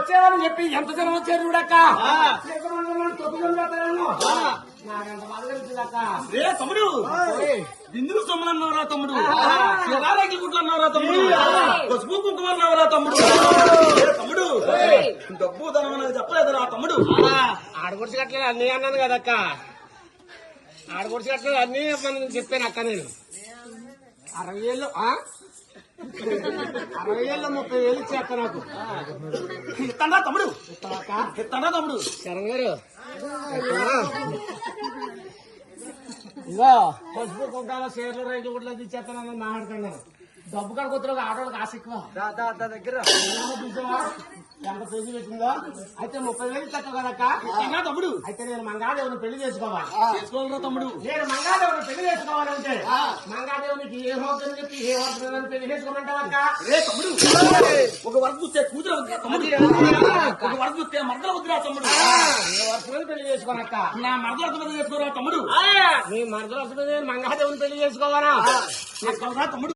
వచ్చేవారని చెప్పి ఎంత జనం వచ్చారు చూడక్క నాకంత బాధ కలిసిందక్క. రే తమ్ముడు బిందులు సొమ్మలన్నావురా తమ్ముడు, శివాలకి గుడ్లన్నావురా తమ్ముడు, పసుపు కుంకుమ అన్నావురా తమ్ముడు. తమ్ముడు డబ్బు ధనం అనేది చెప్పలేదురా తమ్ముడు. ఆడగొడిచి కట్టలేదు అన్నీ అన్నాను కదక్క. ఆడగొడిచి కట్టలేదు అన్నీ మనం చెప్పాను అక్క. నేను 60,000 60,000 30,000 ఇచ్చేస్తా నాకు. ఇస్తాడా తమ్ముడు, ఇస్తావక్క? ఇస్తాడా తమ్ముడు. శరణ్ గారు ఇగో పసుపు కుంకాల షేర్లు రైతు కూడా ఇచ్చేస్తానని మాట్లాడుతున్నాను. డబ్బు కడుకొత్తులకు ఆటోలకు ఆశ ఎక్కువ దగ్గర ఎంత పేజీ పెట్టిందో. అయితే 30,000 ఇచ్చేస్తావు కదక్క. తమ్ముడు అయితే నేను మంగాదేవుని పెళ్లి చేసుకోవాలి. చేసుకోవాలరా తమ్ముడు. నేను మంగాదేవుని పెళ్లి చేసుకోవాలంటే మంగాదేవునికి ఏ హోటల్ చెప్పి ఏ హోటల్ పెళ్లి చేసుకోమంటావక్క? రే తమ్ముడు ఒక వరకు చూస్తే కూతురు వద్దురా తమ్ముడు, ఒక వరకు చూస్తే మరదలు వద్దురా తమ్ముడు. ఏ వర్షం పెళ్లి చేసుకోనక్క? నా మరదలు చేసుకోరా తమ్ముడు. మీ మరదలు వస్తుంది మంగాదేవుని పెళ్లి చేసుకోవాలా? చేసుకోవాలా తమ్ముడు.